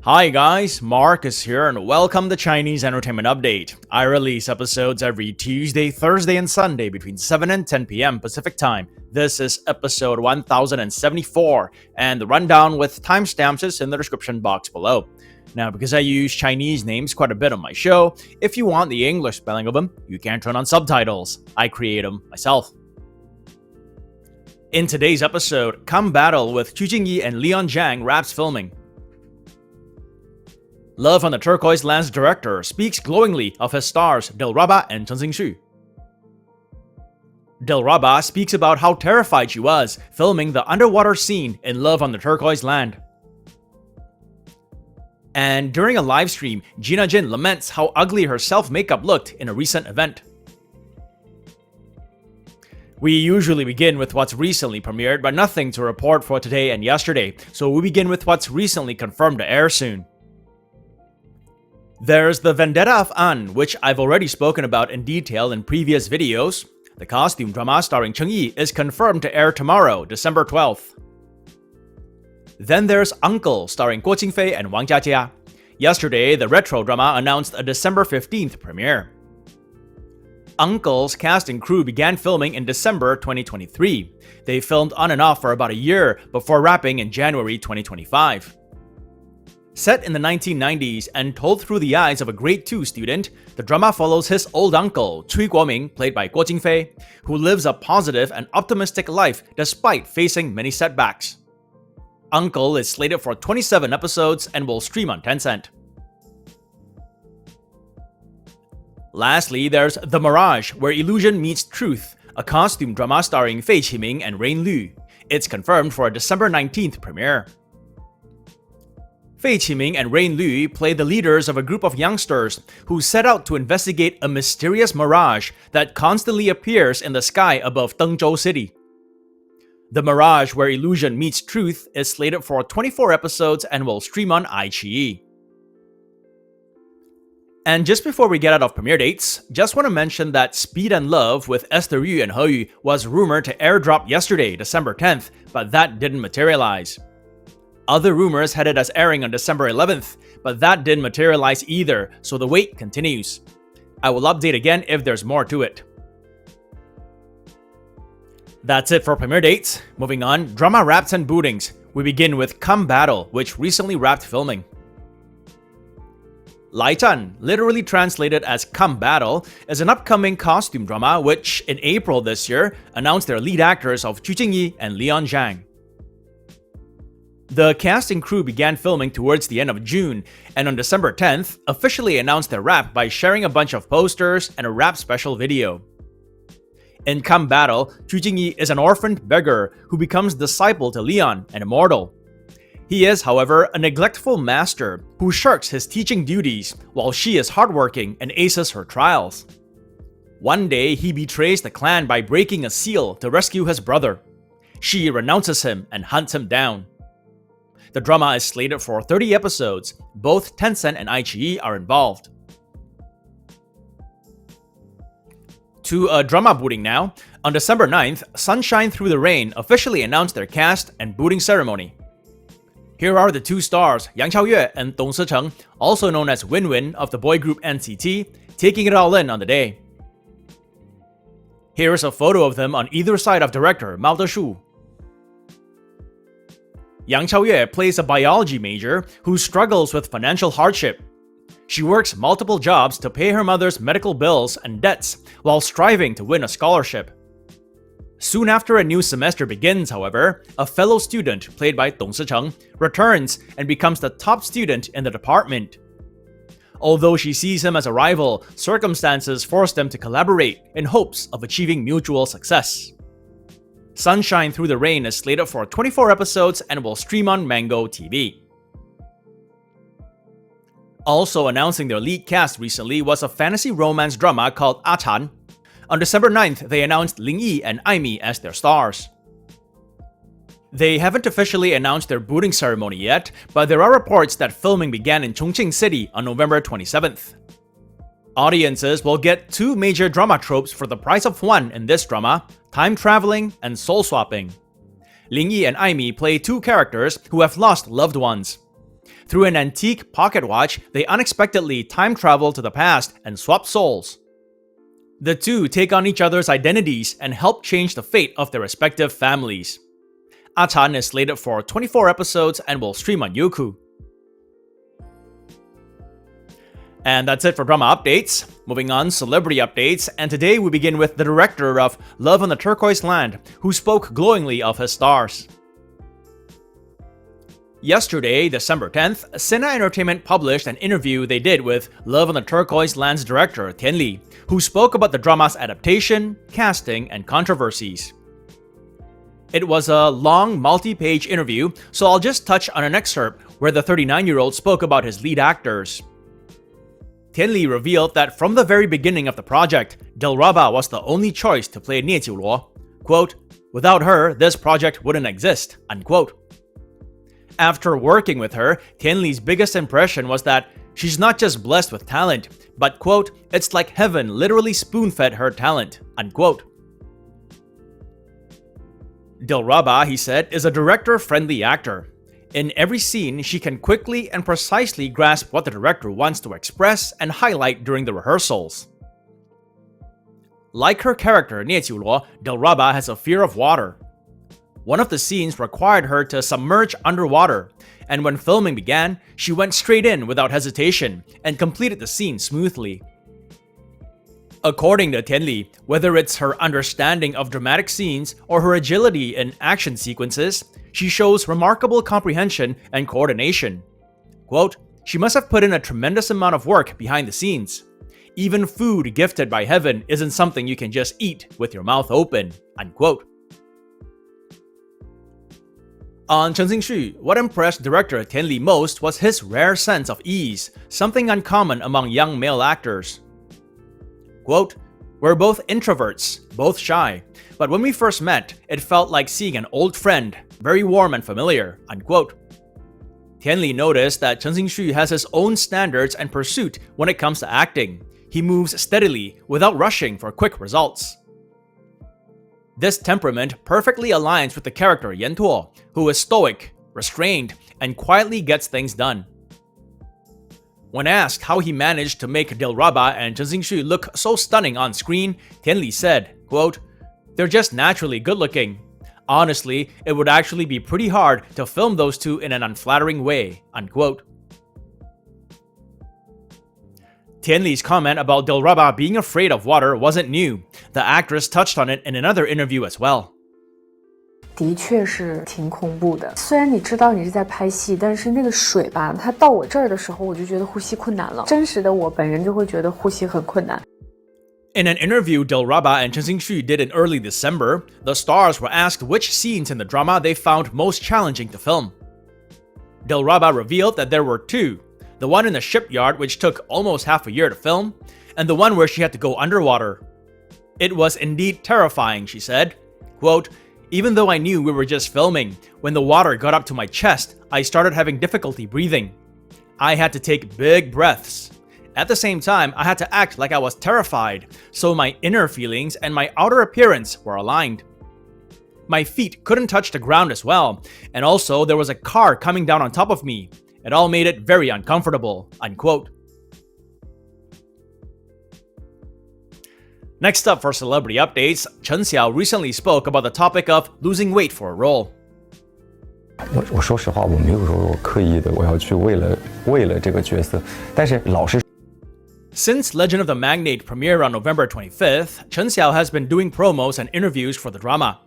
Hi guys, Marcus here and welcome to Chinese Entertainment Update. I release episodes every Tuesday, Thursday, and Sunday between 7 and 10 p.m. Pacific Time. This is episode 1074, and the rundown with timestamps is in the description box below. Now, because I use Chinese names quite a bit on my show, if you want the English spelling of them, you can turn on subtitles. I create them myself. In today's episode, Come Battle with Jingyi and Leon Zhang wraps filming. Love on the Turquoise Lands director speaks glowingly of his stars Dilraba and Chen Xiao. Dilraba speaks about how terrified she was filming the underwater scene in Love on the Turquoise Land. And during a live stream, Gina Jin laments how ugly her self-makeup looked in a recent event. We usually begin with what's recently premiered, but nothing to report for today and yesterday, so we begin with what's recently confirmed to air soon. There's the Vendetta of An, which I've already spoken about in detail in previous videos. The costume drama starring Jingyi is confirmed to air tomorrow, December 12th. Then there's Uncle, starring Guo Jingfei and Wang Jiajia. Yesterday, the retro drama announced a December 15th premiere. Uncle's cast and crew began filming in December 2023. They filmed on and off for about a year before wrapping in January 2025. Set in the 1990s and told through the eyes of a grade 2 student, the drama follows his old uncle, Cui Guoming, played by Guo Jingfei, who lives a positive and optimistic life despite facing many setbacks. Uncle is slated for 27 episodes and will stream on Tencent. Lastly, there's The Mirage, where illusion meets truth, a costume drama starring Fei Qiming and Rain Lu. It's confirmed for a December 19th premiere. Fei Qiming and Rain Lu play the leaders of a group of youngsters who set out to investigate a mysterious mirage that constantly appears in the sky above Dengzhou City. The Mirage, where illusion meets truth, is slated for 24 episodes and will stream on iQIYI. And just before we get out of premiere dates, just want to mention that Speed and Love with Esther Yu and He Yu was rumored to airdrop yesterday, December 10th, but that didn't materialize. Other rumors had it as airing on December 11th, but that didn't materialize either, so the wait continues. I will update again if there's more to it. That's it for premiere dates. Moving on, drama wraps and bootings. We begin with Come Battle, which recently wrapped filming. Lai Chan, literally translated as Come Battle, is an upcoming costume drama which, in April this year, announced their lead actors of Jingyi and Leon Zhang. The cast and crew began filming towards the end of June, and on December 10th, officially announced their wrap by sharing a bunch of posters and a wrap special video. In Come Battle, Jingyi is an orphaned beggar who becomes disciple to Leon and immortal. He is, however, a neglectful master who shirks his teaching duties while she is hardworking and aces her trials. One day, he betrays the clan by breaking a seal to rescue his brother. She renounces him and hunts him down. The drama is slated for 30 episodes. Both Tencent and iQIYI are involved. To a drama booting now. On December 9th, Sunshine Through the Rain officially announced their cast and booting ceremony. Here are the two stars, Yang Xiaoyue and Dong Sicheng, also known as Win-Win of the boy group NCT, taking it all in on the day. Here is a photo of them on either side of director Mao Deshu. Yang Xiaoyue plays a biology major who struggles with financial hardship. She works multiple jobs to pay her mother's medical bills and debts while striving to win a scholarship. Soon after a new semester begins, however, a fellow student, played by Dong Sicheng, returns and becomes the top student in the department. Although she sees him as a rival, circumstances force them to collaborate in hopes of achieving mutual success. Sunshine Through the Rain is slated for 24 episodes and will stream on Mango TV. Also announcing their lead cast recently was a fantasy romance drama called Achan. On December 9th, they announced Ling Yi and Aimi as their stars. They haven't officially announced their booting ceremony yet, but there are reports that filming began in Chongqing City on November 27th. Audiences will get two major drama tropes for the price of one in this drama: time traveling and soul swapping. Ling Yi and Aimi play two characters who have lost loved ones. Through an antique pocket watch, they unexpectedly time travel to the past and swap souls. The two take on each other's identities and help change the fate of their respective families. A-chan is slated for 24 episodes and will stream on Youku. And that's it for drama updates. Moving on, celebrity updates, and today we begin with the director of Love on the Turquoise Land, who spoke glowingly of his stars. Yesterday, December 10th, Sina Entertainment published an interview they did with Love on the Turquoise Land's director, Tian Li, who spoke about the drama's adaptation, casting, and controversies. It was a long, multi-page interview, so I'll just touch on an excerpt where the 39-year-old spoke about his lead actors. Tian Li revealed that from the very beginning of the project, Dilraba was the only choice to play Nie Jiuluo. Quote, "Without her, this project wouldn't exist," unquote. After working with her, Tian Li's biggest impression was that she's not just blessed with talent, but quote, "It's like heaven literally spoon-fed her talent," unquote. Dilraba, he said, is a director-friendly actor. In every scene, she can quickly and precisely grasp what the director wants to express and highlight during the rehearsals. Like her character Nie Jiuluo, Dilraba has a fear of water. One of the scenes required her to submerge underwater, and when filming began, she went straight in without hesitation and completed the scene smoothly. According to Tian Li, whether it's her understanding of dramatic scenes or her agility in action sequences, she shows remarkable comprehension and coordination. Quote, "She must have put in a tremendous amount of work behind the scenes. Even food gifted by heaven isn't something you can just eat with your mouth open," unquote. On Chen Xiao, what impressed director Tian Li most was his rare sense of ease, something uncommon among young male actors. Quote, "We're both introverts, both shy, but when we first met, it felt like seeing an old friend, very warm and familiar," unquote. Tian Li noticed that Chen Xiao has his own standards and pursuit when it comes to acting. He moves steadily, without rushing for quick results. This temperament perfectly aligns with the character Yan Tuo, who is stoic, restrained, and quietly gets things done. When asked how he managed to make Dilraba and Chen Xiao look so stunning on screen, Tian Li said, quote, "They're just naturally good looking. Honestly, it would actually be pretty hard to film those two in an unflattering way," unquote. Tian Li's comment about Dilraba being afraid of water wasn't new. The actress touched on it in another interview as well. 的确是挺恐怖的，虽然你知道你是在拍戏，但是那个水吧，它到我这儿的时候，我就觉得呼吸困难了。真实的我本人就会觉得呼吸很困难。In an interview Dilraba and Chen Xiao did in early December, the stars were asked which scenes in the drama they found most challenging to film. Dilraba revealed that there were two, the one in the shipyard which took almost half a year to film, and the one where she had to go underwater. "It was indeed terrifying," she said. Quote, "Even though I knew we were just filming, when the water got up to my chest, I started having difficulty breathing. I had to take big breaths. At the same time, I had to act like I was terrified, so my inner feelings and my outer appearance were aligned. My feet couldn't touch the ground as well, and also there was a car coming down on top of me. It all made it very uncomfortable," unquote. Next up for celebrity updates, Chen Xiao recently spoke about the topic of losing weight for a role. 我说实话，我没有说我刻意的我要去为了这个角色，但是老实。 Since Legend of the Magnate premiered on November 25th, Chen Xiao has been doing promos and interviews for the drama.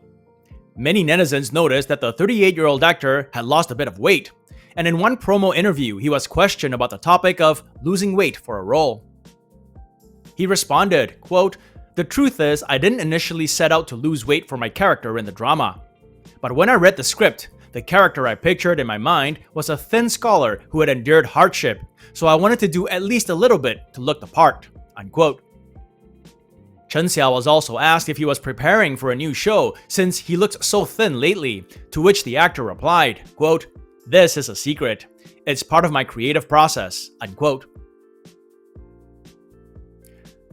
Many netizens noticed that the 38-year-old actor had lost a bit of weight, and in one promo interview, he was questioned about the topic of losing weight for a role. He responded, quote, "The truth is, I didn't initially set out to lose weight for my character in the drama. But when I read the script, the character I pictured in my mind was a thin scholar who had endured hardship, so I wanted to do at least a little bit to look the part," unquote. Chen Xiao was also asked if he was preparing for a new show since he looked so thin lately, to which the actor replied, quote, "This is a secret. It's part of my creative process," unquote.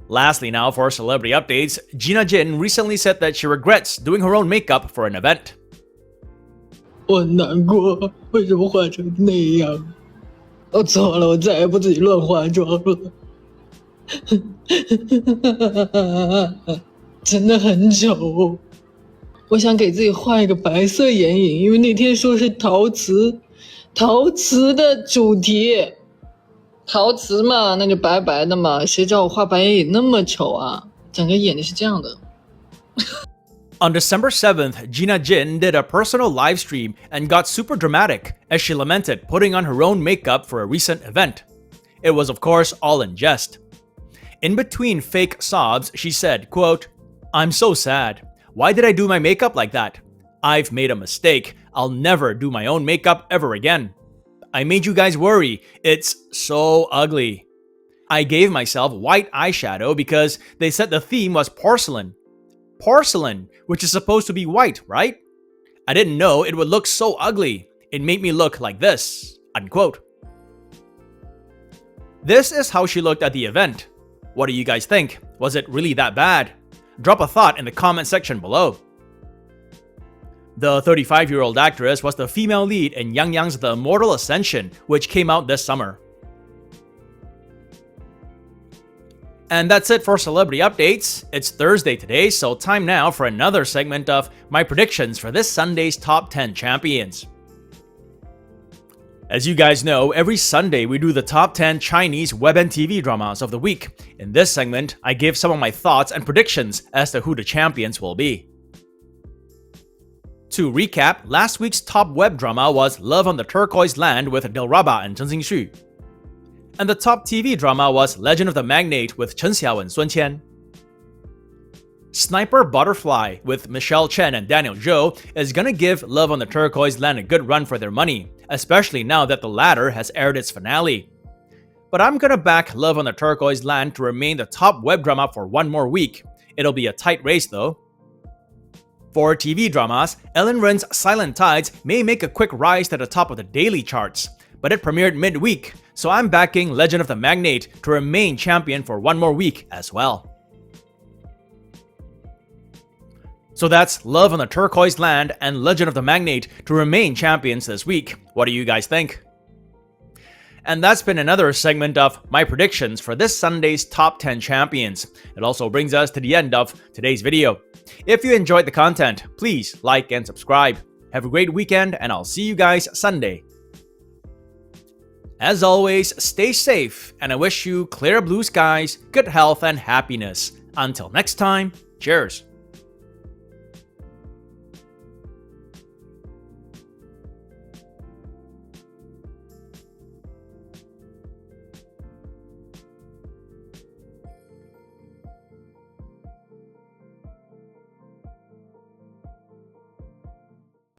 Lastly now for celebrity updates, Gina Jin recently said that she regrets doing her own makeup for an event. 我难过，为什么画成那样？我错了，我再也不自己乱化妆了。真的很丑，我想给自己画一个白色眼影，因为那天说是陶瓷的主题，陶瓷嘛，那就白白的嘛，谁知道我画白眼影那么丑啊，整个眼睛是这样的。On December 7th, Gina Jin did a personal live stream and got super dramatic as she lamented putting on her own makeup for a recent event. It was of course all in jest. In between fake sobs, she said, quote, "I'm so sad. Why did I do my makeup like that? I've made a mistake. I'll never do my own makeup ever again. I made you guys worry. It's so ugly. I gave myself white eyeshadow because they said the theme was porcelain. Porcelain, which is supposed to be white, right? I didn't know it would look so ugly. It made me look like this," unquote. This is how she looked at the event. What do you guys think? Was it really that bad? Drop a thought in the comment section below. The 35-year-old actress was the female lead in Yang Yang's The Immortal Ascension, which came out this summer. And that's it for celebrity updates. It's Thursday today, so time now for another segment of my predictions for this Sunday's top 10 champions. As you guys know, every Sunday we do the top 10 Chinese web and TV dramas of the week. In this segment, I give some of my thoughts and predictions as to who the champions will be. To recap, last week's top web drama was Love on the Turquoise Land with Dilraba and Chen Xiao. And the top TV drama was Legend of the Magnate with Chen Xiao and Sun Qian. Sniper Butterfly with Michelle Chen and Daniel Zhou is gonna give Love on the Turquoise Land a good run for their money, especially now that the latter has aired its finale. But I'm gonna back Love on the Turquoise Land to remain the top web drama for one more week. It'll be a tight race though. For TV dramas, Ellen Ren's Silent Tides may make a quick rise to the top of the daily charts, but it premiered midweek, so I'm backing Legend of the Magnate to remain champion for one more week as well. So that's Love on the Turquoise Land and Legend of the Magnate to remain champions this week. What do you guys think? And that's been another segment of my predictions for this Sunday's top 10 champions. It also brings us to the end of today's video. If you enjoyed the content, please like and subscribe. Have a great weekend and I'll see you guys Sunday. As always, stay safe and I wish you clear blue skies, good health and happiness. Until next time, cheers.